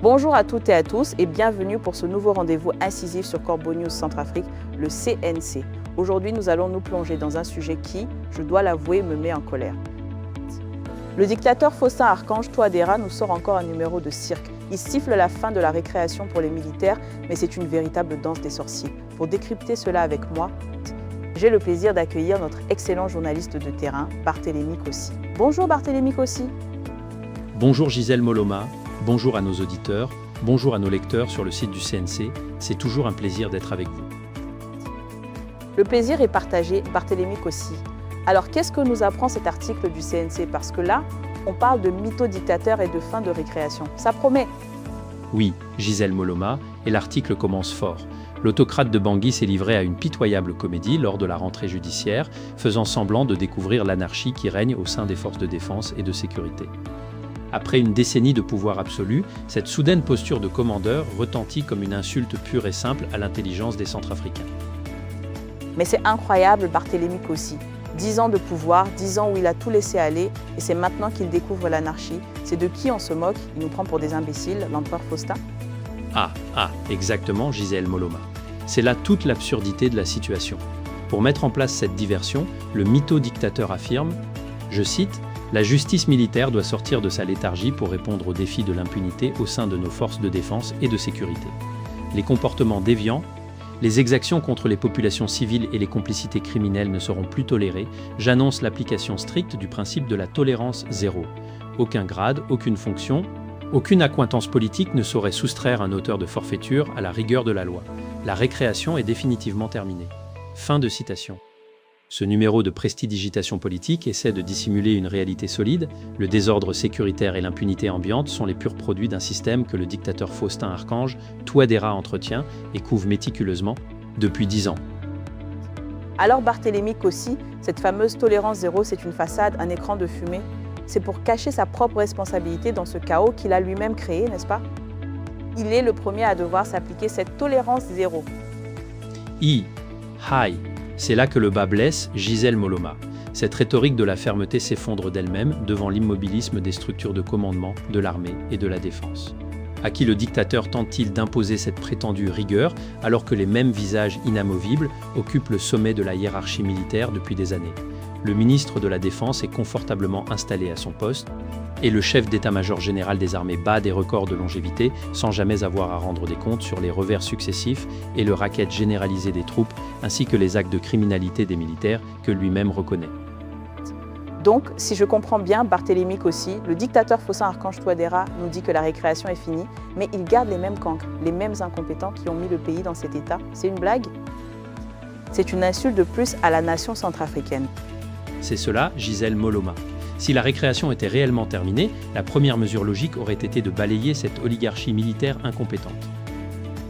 Bonjour à toutes et à tous et bienvenue pour ce nouveau rendez-vous incisif sur Corbeau News Centrafrique, le CNC. Aujourd'hui, nous allons nous plonger dans un sujet qui, je dois l'avouer, me met en colère. Le dictateur Faustin-Archange Touadéra nous sort encore un numéro de cirque. Il siffle la fin de la récréation pour les militaires, mais c'est une véritable danse des sorciers. Pour décrypter cela avec moi, j'ai le plaisir d'accueillir notre excellent journaliste de terrain, Barthélémy Kossi. Bonjour Barthélémy Kossi. Bonjour Gisèle Moloma, bonjour à nos auditeurs, bonjour à nos lecteurs sur le site du CNC, c'est toujours un plaisir d'être avec vous. Le plaisir est partagé, Barthélémy Kossi. Alors qu'est-ce que nous apprend cet article du CNC? Parce que là, on parle de mytho-dictateur et de fin de récréation. Ça promet. Oui, Gisèle Moloma, et l'article commence fort. L'autocrate de Bangui s'est livré à une pitoyable comédie lors de la rentrée judiciaire, faisant semblant de découvrir l'anarchie qui règne au sein des forces de défense et de sécurité. Après une décennie de pouvoir absolu, cette soudaine posture de commandeur retentit comme une insulte pure et simple à l'intelligence des Centrafricains. Mais c'est incroyable, Barthélémy Kossi. 10 ans de pouvoir, 10 ans où il a tout laissé aller, et c'est maintenant qu'il découvre l'anarchie. C'est de qui on se moque? Il nous prend pour des imbéciles, l'empereur Faustin? Exactement, Gisèle Moloma. C'est là toute l'absurdité de la situation. Pour mettre en place cette diversion, le mytho-dictateur affirme, je cite, « La justice militaire doit sortir de sa léthargie pour répondre aux défis de l'impunité au sein de nos forces de défense et de sécurité. Les comportements déviants, les exactions contre les populations civiles et les complicités criminelles ne seront plus tolérées. J'annonce l'application stricte du principe de la tolérance zéro. Aucun grade, aucune fonction, aucune accointance politique ne saurait soustraire un auteur de forfaiture à la rigueur de la loi. La récréation est définitivement terminée. » Fin de citation. Ce numéro de prestidigitation politique essaie de dissimuler une réalité solide. Le désordre sécuritaire et l'impunité ambiante sont les purs produits d'un système que le dictateur Faustin-Archange Touadéra entretient et couve méticuleusement depuis 10 ans. Alors Barthélémy Kossi, cette fameuse tolérance zéro, c'est une façade, un écran de fumée. C'est pour cacher sa propre responsabilité dans ce chaos qu'il a lui-même créé, n'est-ce pas? Il est le premier à devoir s'appliquer cette tolérance zéro. C'est là que le bas blesse, Gisèle Moloma. Cette rhétorique de la fermeté s'effondre d'elle-même devant l'immobilisme des structures de commandement, de l'armée et de la défense. À qui le dictateur tente-t-il d'imposer cette prétendue rigueur alors que les mêmes visages inamovibles occupent le sommet de la hiérarchie militaire depuis des années? Le ministre de la Défense est confortablement installé à son poste et le chef d'état-major général des armées bat des records de longévité sans jamais avoir à rendre des comptes sur les revers successifs et le racket généralisé des troupes ainsi que les actes de criminalité des militaires que lui-même reconnaît. Donc, si je comprends bien, Barthélémy Kossi, le dictateur Faustin-Archange Touadéra nous dit que la récréation est finie, mais il garde les mêmes cancres, les mêmes incompétents qui ont mis le pays dans cet état. C'est une blague? C'est une insulte de plus à la nation centrafricaine. C'est cela, Gisèle Moloma. Si la récréation était réellement terminée, la première mesure logique aurait été de balayer cette oligarchie militaire incompétente.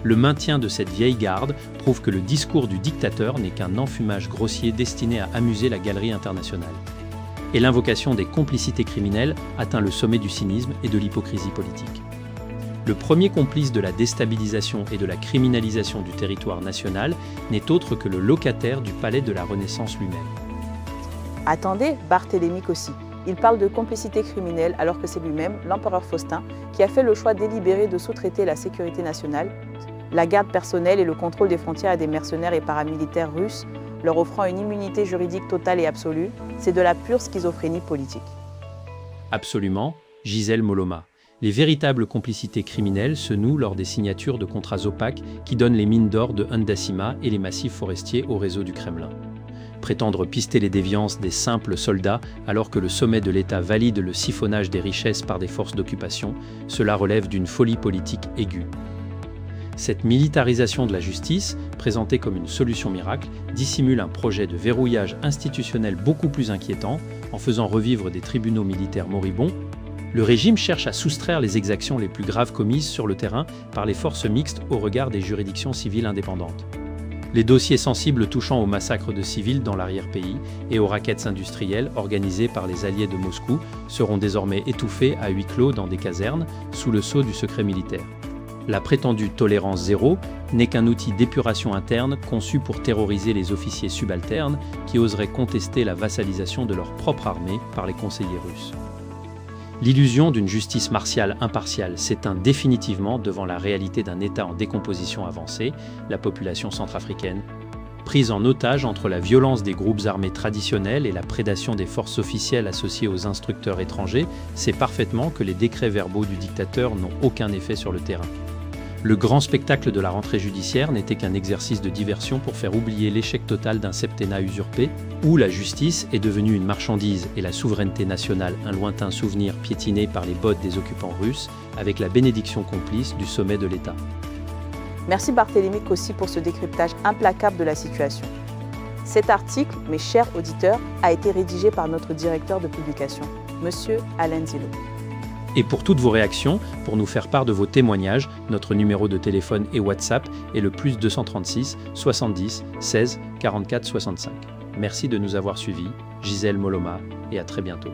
Le maintien de cette vieille garde prouve que le discours du dictateur n'est qu'un enfumage grossier destiné à amuser la galerie internationale. Et l'invocation des complicités criminelles atteint le sommet du cynisme et de l'hypocrisie politique. Le premier complice de la déstabilisation et de la criminalisation du territoire national n'est autre que le locataire du palais de la Renaissance lui-même. Attendez, Barthélémy Kossi. Il parle de complicité criminelle alors que c'est lui-même, l'empereur Faustin, qui a fait le choix délibéré de sous-traiter la sécurité nationale, la garde personnelle et le contrôle des frontières à des mercenaires et paramilitaires russes, leur offrant une immunité juridique totale et absolue. C'est de la pure schizophrénie politique. Absolument, Gisèle Moloma. Les véritables complicités criminelles se nouent lors des signatures de contrats opaques qui donnent les mines d'or de Ndasima et les massifs forestiers au réseau du Kremlin. Prétendre pister les déviances des simples soldats alors que le sommet de l'État valide le siphonnage des richesses par des forces d'occupation, cela relève d'une folie politique aiguë. Cette militarisation de la justice, présentée comme une solution miracle, dissimule un projet de verrouillage institutionnel beaucoup plus inquiétant en faisant revivre des tribunaux militaires moribonds. Le régime cherche à soustraire les exactions les plus graves commises sur le terrain par les forces mixtes au regard des juridictions civiles indépendantes. Les dossiers sensibles touchant au massacre de civils dans l'arrière-pays et aux rackets industriels organisés par les alliés de Moscou seront désormais étouffés à huis clos dans des casernes sous le sceau du secret militaire. La prétendue tolérance zéro n'est qu'un outil d'épuration interne conçu pour terroriser les officiers subalternes qui oseraient contester la vassalisation de leur propre armée par les conseillers russes. L'illusion d'une justice martiale impartiale s'éteint définitivement devant la réalité d'un État en décomposition avancée, la population centrafricaine, prise en otage entre la violence des groupes armés traditionnels et la prédation des forces officielles associées aux instructeurs étrangers, sait parfaitement que les décrets verbaux du dictateur n'ont aucun effet sur le terrain. Le grand spectacle de la rentrée judiciaire n'était qu'un exercice de diversion pour faire oublier l'échec total d'un septennat usurpé, où la justice est devenue une marchandise et la souveraineté nationale un lointain souvenir piétiné par les bottes des occupants russes, avec la bénédiction complice du sommet de l'État. Merci Barthélémy Cossi pour ce décryptage implacable de la situation. Cet article, mes chers auditeurs, a été rédigé par notre directeur de publication, Monsieur Alain Zillo. Et pour toutes vos réactions, pour nous faire part de vos témoignages, notre numéro de téléphone et WhatsApp est le +236 70 16 44 65. Merci de nous avoir suivis, Gisèle Moloma, et à très bientôt.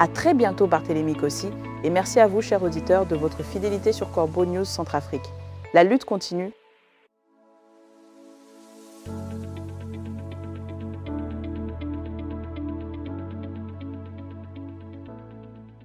À très bientôt Barthélémy Cossi, et merci à vous, chers auditeurs, de votre fidélité sur Corbeau News Centrafrique. La lutte continue